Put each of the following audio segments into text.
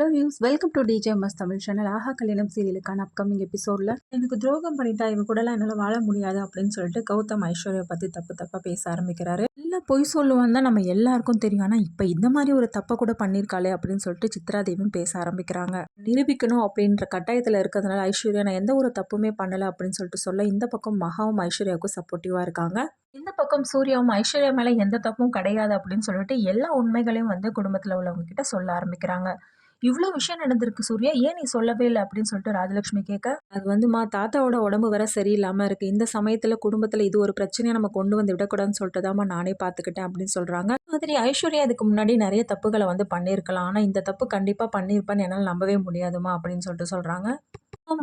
Hello views, welcome to DJMS Tamil channel. Aaha Kalyanam சீரியலுக்கான upcoming எபிசோடில் எனக்கு துரோகம் பண்ணிட்டா இவ கூடலாம் என்னால் வாழ முடியாது அப்படின்னு சொல்லிட்டு கௌதம் ஐஸ்வர்யா பற்றி தப்பாக பேச ஆரம்பிக்கிறாரு. எல்லாம் பொய் சொல்லுவான் தான் நம்ம எல்லாருக்கும் தெரியும். ஆனால் இப்போ இந்த மாதிரி ஒரு தப்பை கூட பண்ணியிருக்காளே அப்படின்னு சொல்லிட்டு சித்ராதேவியும் பேச ஆரம்பிக்கிறாங்க. நிரூபிக்கணும் அப்படின்ற கட்டாயத்தில் இருக்கிறதுனால ஐஸ்வர்யா நான் எந்த ஒரு தப்புமே பண்ணலை அப்படின்னு சொல்லிட்டு சொல்ல, இந்த பக்கம் மகாவும் ஐஸ்வர்யாவுக்கும் சப்போர்ட்டிவாக இருக்காங்க. இந்த பக்கம் சூர்யாவும் ஐஸ்வர்யா மேலே எந்த தப்பும் கிடையாது அப்படின்னு சொல்லிட்டு எல்லா உண்மைகளையும் குடும்பத்தில் உள்ளவங்க கிட்ட சொல்ல ஆரம்பிக்கிறாங்க. இவ்வளோ விஷயம் நடந்திருக்கு சூர்யா, ஏன் நீ சொல்லவே இல்லை அப்படின்னு சொல்லிட்டு ராஜலட்சுமி கேட்க, அது தாத்தாவோட உடம்பு வேற சரியில்லாமல் இருக்கு. இந்த சமயத்தில் குடும்பத்தில் இது ஒரு பிரச்சனையை நம்ம கொண்டு வந்து விடக்கூடாதுன்னு சொல்லிட்டு தாம்மா நானே பார்த்துக்கிட்டேன் அப்படின்னு சொல்கிறாங்க. மாதிரி ஐஸ்வர்யா அதுக்கு முன்னாடி நிறைய தப்புகளை பண்ணியிருக்கலாம். ஆனால் இந்த தப்பு கண்டிப்பாக பண்ணியிருப்பான்னு என்னால் நம்பவே முடியாதுமா அப்படின்னு சொல்லிட்டு சொல்கிறாங்க.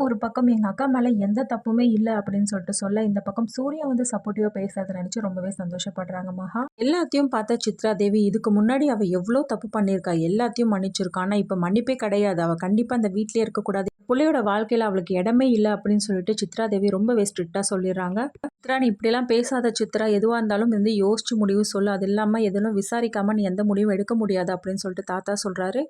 ஒரு பக்கம் எங்கள் அக்கா மேலே எந்த தப்புமே இல்லை அப்படின்னு சொல்லிட்டு சொல்ல, இந்த பக்கம் சூர்யா சப்போர்ட்டிவாக பேசுறதை நினச்சி ரொம்பவே சந்தோஷப்படுறாங்க மகா. எல்லாத்தையும் பார்த்தா சித்ரா தேவி இதுக்கு முன்னாடி அவள் எவ்வளோ தப்பு பண்ணியிருக்கா, எல்லாத்தையும் மன்னிச்சிருக்கா. ஆனால் இப்போ மன்னிப்பே கிடையாது. அவள் கண்டிப்பாக அந்த வீட்டிலே இருக்கக்கூடாது, பிள்ளையோட வாழ்க்கையில் அவளுக்கு இடமே இல்லை அப்படின்னு சொல்லிட்டு சித்ரா தேவி ரொம்பவே ஸ்ட்ரிக்டாக சொல்லிடுறாங்க. சித்ரா நீ இப்படிலாம் பேசாத சித்ரா, எதுவாக இருந்தாலும் யோசிச்சு முடிவு சொல்லு, அது இல்லாமல் எதுவும் விசாரிக்காமல் நீ எந்த முடிவும் எடுக்க முடியாது அப்படின்னு சொல்லிட்டு தாத்தா சொல்கிறாரு.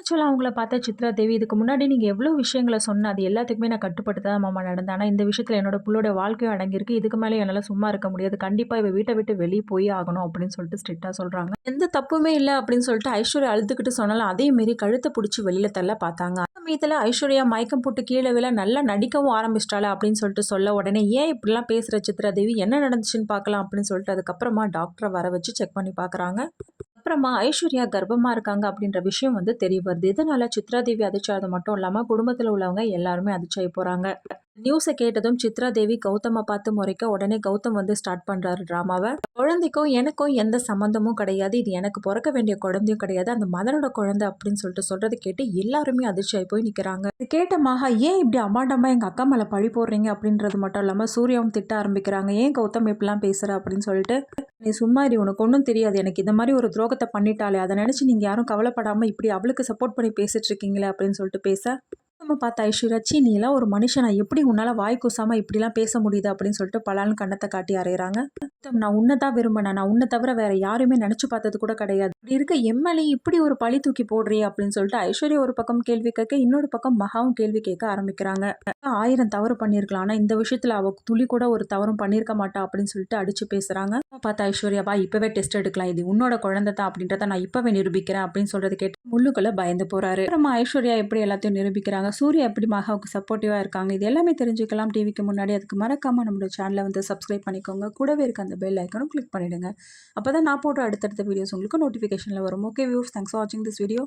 சொல்ல அவங்கள பார்த்தா சித்ரா தேவி இதுக்கு முன்னாடி நீங்கள் எவ்வளோ விஷயங்களை சொன்ன அது எல்லாத்துக்குமே நான் கட்டுப்பட்டு தான் மாமா நடந்தேன். ஆனால் இந்த விஷயத்தில் என்னோட பிள்ளோட வாழ்க்கையும் அடங்கியிருக்கு. இதுக்கு மேலே என்னால் சும்மா இருக்க முடியாது. கண்டிப்பாக இவ வீட்டை விட்டு வெளியே போய் ஆகணும் அப்படின்னு சொல்லிட்டு ஸ்ட்ரிக்டாக சொல்கிறாங்க. எந்த தப்புமே இல்லை அப்படின்னு சொல்லிட்டு ஐஸ்வர்யா அழுதுகிட்டு சொன்னாலும் அதே மாரி கழுத்தை பிடிச்சி வெளியில் தள்ள பார்த்தாங்க. சமயத்தில் ஐஸ்வர்யா மயக்கம் போட்டு கீழே விழ நல்லா நடிக்கவும் ஆரம்பிச்சிட்டாளா அப்படின்னு சொல்லிட்டு சொல்ல, உடனே ஏன் இப்படிலாம் பேசுகிற சித்ரா தேவி, என்ன நடந்துச்சுன்னு பார்க்கலாம் அப்படின்னு சொல்லிட்டு அதுக்கப்புறமா டாக்டரை வர வச்சு செக் பண்ணி பார்க்குறாங்க. அப்புறமா ஐஸ்வர்யா கர்ப்பமா இருக்காங்க அப்படின்ற விஷயம் தெரிய வருது. இதனால சித்ரா தேவி அதிர்ச்சி மட்டும் இல்லாமல் குடும்பத்தில் உள்ளவங்க எல்லாருமே அதிர்ச்சி போகிறாங்க. நியூஸை கேட்டதும் சித்ரா தேவி கௌதமை பார்த்து முறைக்க, உடனே கௌதம் ஸ்டார்ட் பண்ணுறாரு ட்ராமாவை. குழந்தைக்கும் எனக்கும் எந்த சம்மந்தமும் கிடையாது, இது எனக்கு பிறக்க வேண்டிய குழந்தையும் கிடையாது, அந்த மதனோட குழந்தை அப்படின்னு சொல்றது கேட்டு எல்லாருமே அதிர்ச்சியாகி போய் நிற்கிறாங்க. இது கேட்ட மகா ஏன் இப்படி அம்மாண்டமா எங்கள் அக்கா மேலே பழி போடுறீங்க அப்படின்றது மட்டும் இல்லாமல் சூர்யாவும் திட்ட ஆரம்பிக்கிறாங்க. ஏன் கௌதம் இப்படிலாம் பேசுகிற அப்படின்னு சொல்லிட்டு, நீ சும்மா இரு, உனக்கு ஒன்றும் தெரியாது, எனக்கு இந்த மாதிரி ஒரு துரோகத்தை பண்ணிட்டாலே அதை நினச்சி நீங்கள் யாரும் கவலைப்படாமல் இப்படி அவளுக்கு சப்போர்ட் பண்ணி பேசிட்டு இருக்கீங்களே அப்படின்னு சொல்லிட்டு பேச, நம்ம பார்த்த ஐஸ்வர்யா நீ எல்லாம் ஒரு மனுஷனா, எப்படி உன்னால் வாய் கூசாமல் இப்படிலாம் பேச முடியுது அப்படின்னு சொல்லிட்டு பலான்னு கண்ணத்தை காட்டி அறையிறாங்க. நான் உன்னை தான் விரும்பினேன், நான் உன்னை தவிர வேற யாருமே நினச்சி பார்த்தது கூட கிடையாது, இப்படி இருக்க எம்எல்ஏ இப்படி ஒரு பழி தூக்கி போடுறியே அப்படின்னு சொல்லிட்டு ஐஸ்வர்யா ஒரு பக்கம் கேள்வி கேட்க, இன்னொரு பக்கம் மகாவும் கேள்வி கேட்க ஆரம்பிக்கிறாங்க. 1000 தவறு பண்ணியிருக்கலாம், ஆனால் இந்த விஷயத்தில் அவ துளி கூட ஒரு தவறும் பண்ணியிருக்க மாட்டா அப்படின்னு சொல்லிட்டு அடிச்சு பேசுகிறாங்க. பார்த்த ஐஸ்வர்யா வா இப்போவே டெஸ்ட் எடுக்கலாம், இது உன்னோட குழந்தை தான் அப்படின்றத நான் இப்போவே நிரூபிக்கிறேன் அப்படின்னு சொல்றது கேட்டு முள்ளுக்குள்ள பயந்து போறாரு. அப்புறமா ஐஸ்வர்யா எப்படி எல்லாத்தையும் நிரூபிக்கிறாங்க, சூர்யா எப்படி மகாவுக்கு சப்போர்ட்டிவாக இருக்காங்க, இது எல்லாமே தெரிஞ்சுக்கலாம் டிவிக்கு முன்னாடி. அதுக்கு மறக்காமல் நம்மளோட சேனலை சப்ஸ்கிரைப் பண்ணிக்கோங்க. கூடவே இருக்க அந்த பெல் ஐக்கனும் கிளிக் பண்ணிவிடுங்க. அப்போ தான் நான் போடுற அடுத்தடுத்த வீடியோஸ் உங்களுக்கு நோட்டிஃபிகேஷனில் வரும். ஓகே வியூஸ், தேங்க்ஸ் ஃபார் வாட்சிங் திஸ் வீடியோ.